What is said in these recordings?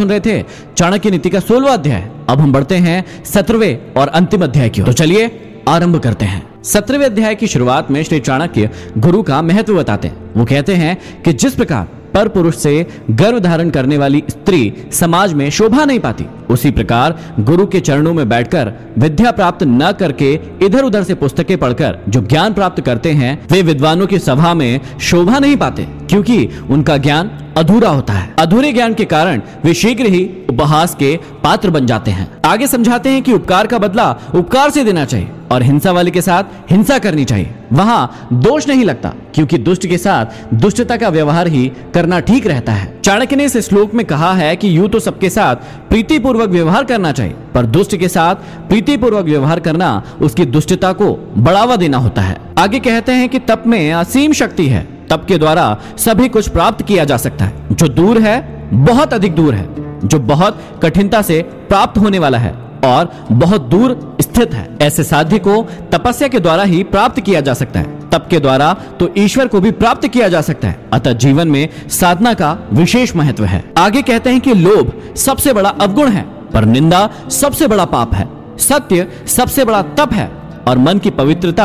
सुन रहे थे चाणक्य नीति का 16वां अध्याय। अब हम बढ़ते हैं 17वें और अंतिम अध्याय की ओर। तो चलिए आरंभ करते हैं। 17वें अध्याय की शुरुआत में श्री चाणक्य गुरु का महत्व बताते हैं। वो कहते हैं कि जिस प्रकार पर पुरुष से गर्भ धारण करने वाली स्त्री समाज में शोभा नहीं पाती, उसी प्रकार गुरु के चरणों में बैठकर विद्या प्राप्त न करके इधर उधर से पुस्तकें पढ़कर जो ज्ञान प्राप्त करते हैं वे विद्वानों की सभा में शोभा नहीं पाते, क्योंकि उनका ज्ञान अधूरा होता है। अधूरे ज्ञान के कारण वे शीघ्र ही उपहास के पात्र बन जाते हैं। आगे समझाते हैं कि उपकार का बदला उपकार से देना चाहिए और हिंसा वाले के साथ हिंसा करनी चाहिए। वहां दोष नहीं लगता, क्योंकि दुष्ट के साथ दुष्टता का व्यवहार ही करना ठीक रहता है। चाणक्य ने इस श्लोक में कहा है कि यूं तो सबके साथ प्रीतिपूर्वक व्यवहार करना चाहिए, पर दुष्ट के साथ प्रीतिपूर्वक व्यवहार करना उसकी दुष्टता को बढ़ावा देना होता है। आगे कहते हैं कि तप में असीम शक्ति है। तप के द्वारा सभी कुछ प्राप्त किया जा सकता है। जो दूर है बहुत अधिक दूर है, जो बहुत कठिनता से प्राप्त होने वाला है और बहुत दूर स्थित है। ऐसे साध्य को तपस्या के द्वारा ही प्राप्त किया जा सकता है। तप के द्वारा तो ईश्वर को भी प्राप्त किया जा सकता है। अतः जीवन में साधना का विशेष महत्व है। आगे कहते हैं कि लोभ सबसे बड़ा अवगुण है, पर निंदा सबसे बड़ा पाप है। सत्य सबसे बड़ा तप है और मन की पवित्रता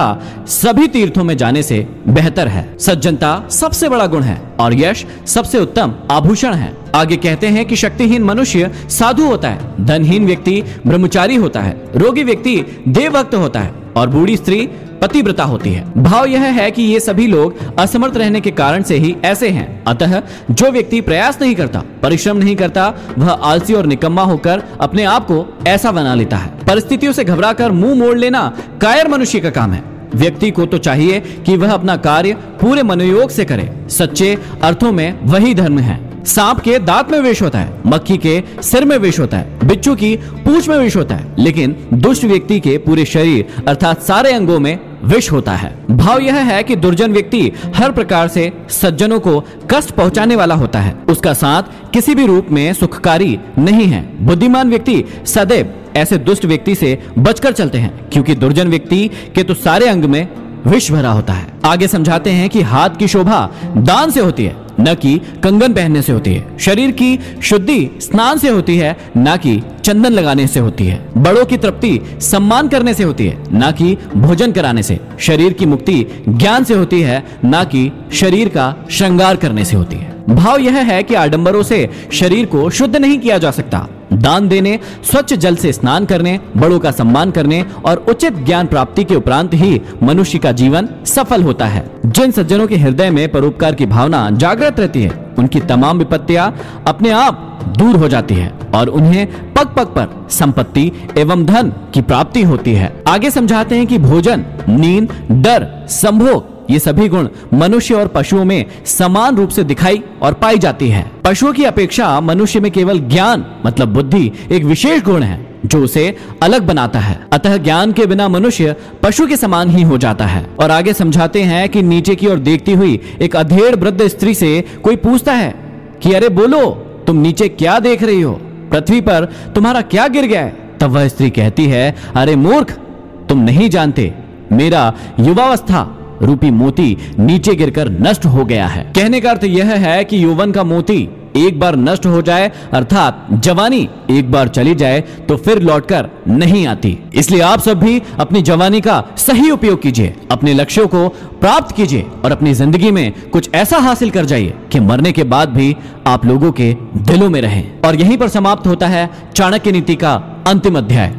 सभी तीर्थों में जाने से बेहतर है। सज्जनता सबसे बड़ा गुण है और यश सबसे उत्तम आभूषण है। आगे कहते हैं कि शक्तिहीन मनुष्य साधु होता है, धनहीन व्यक्ति ब्रह्मचारी होता है, रोगी व्यक्ति देवभक्त होता है और बूढ़ी स्त्री पतिव्रता होती है। भाव यह है कि ये सभी लोग असमर्थ रहने के कारण से ही ऐसे हैं। अतः जो व्यक्ति प्रयास नहीं करता, परिश्रम नहीं करता, वह आलसी और निकम्मा होकर अपने आप को ऐसा बना लेता है। परिस्थितियों से घबराकर मुंह मोड़ लेना कायर मनुष्य का काम है। व्यक्ति को तो चाहिए कि वह अपना कार्य पूरे मनोयोग से करे। सच्चे अर्थों में वही धर्म है। सांप के दांत में विष होता है, मक्खी के सिर में विष होता है, बिच्छू की पूंछ में विष होता है, लेकिन दुष्ट व्यक्ति के पूरे शरीर अर्थात सारे अंगों में विष होता है। भाव यह है कि दुर्जन व्यक्ति हर प्रकार से सज्जनों को कष्ट पहुंचाने वाला होता है। उसका साथ किसी भी रूप में सुखकारी नहीं है। बुद्धिमान व्यक्ति सदैव ऐसे दुष्ट व्यक्ति से बचकर चलते हैं, क्योंकि दुर्जन व्यक्ति के तो सारे अंग में विष भरा होता है। आगे समझाते हैं कि हाथ की शोभा दान से होती है, न कि कंगन पहनने से होती है। शरीर की शुद्धि स्नान से होती है, न कि चंदन लगाने से होती है। बड़ों की तृप्ति सम्मान करने से होती है, न कि भोजन कराने से। शरीर की मुक्ति ज्ञान से होती है, न कि शरीर का श्रृंगार करने से होती है। भाव यह है कि आडंबरों से शरीर को शुद्ध नहीं किया जा सकता। दान देने, स्वच्छ जल से स्नान करने, बड़ों का सम्मान करने और उचित ज्ञान प्राप्ति के उपरांत ही मनुष्य का जीवन सफल होता है। जिन सज्जनों के हृदय में परोपकार की भावना जागृत रहती है, उनकी तमाम विपत्तियां अपने आप दूर हो जाती है और उन्हें पग पग पर संपत्ति एवं धन की प्राप्ति होती है। आगे समझाते हैं कि भोजन, नींद, डर, संभोग ये सभी गुण मनुष्य और पशुओं में समान रूप से दिखाई और पाई जाती है। पशुओं की अपेक्षा मनुष्य में केवल ज्ञान मतलब बुद्धि एक विशेष गुण है जो उसे अलग बनाता है। अतः ज्ञान के बिना मनुष्य पशु के समान ही हो जाता है। और आगे समझाते हैं कि नीचे की ओर देखती हुई एक अधेड़ वृद्ध स्त्री से कोई पूछता है कि अरे बोलो, तुम नीचे क्या देख रही हो? पृथ्वी पर तुम्हारा क्या गिर गया है? तब वह स्त्री कहती है, अरे मूर्ख, तुम नहीं जानते, मेरा युवावस्था रूपी मोती नीचे गिरकर नष्ट हो गया है। कहने का अर्थ यह है कि यौवन का मोती एक बार नष्ट हो जाए अर्थात जवानी एक बार चली जाए तो फिर लौटकर नहीं आती। इसलिए आप सब भी अपनी जवानी का सही उपयोग कीजिए, अपने लक्ष्यों को प्राप्त कीजिए और अपनी जिंदगी में कुछ ऐसा हासिल कर जाइए कि मरने के बाद भी आप लोगों के दिलों में रहें। और यहीं पर समाप्त होता है चाणक्य नीति का अंतिम अध्याय।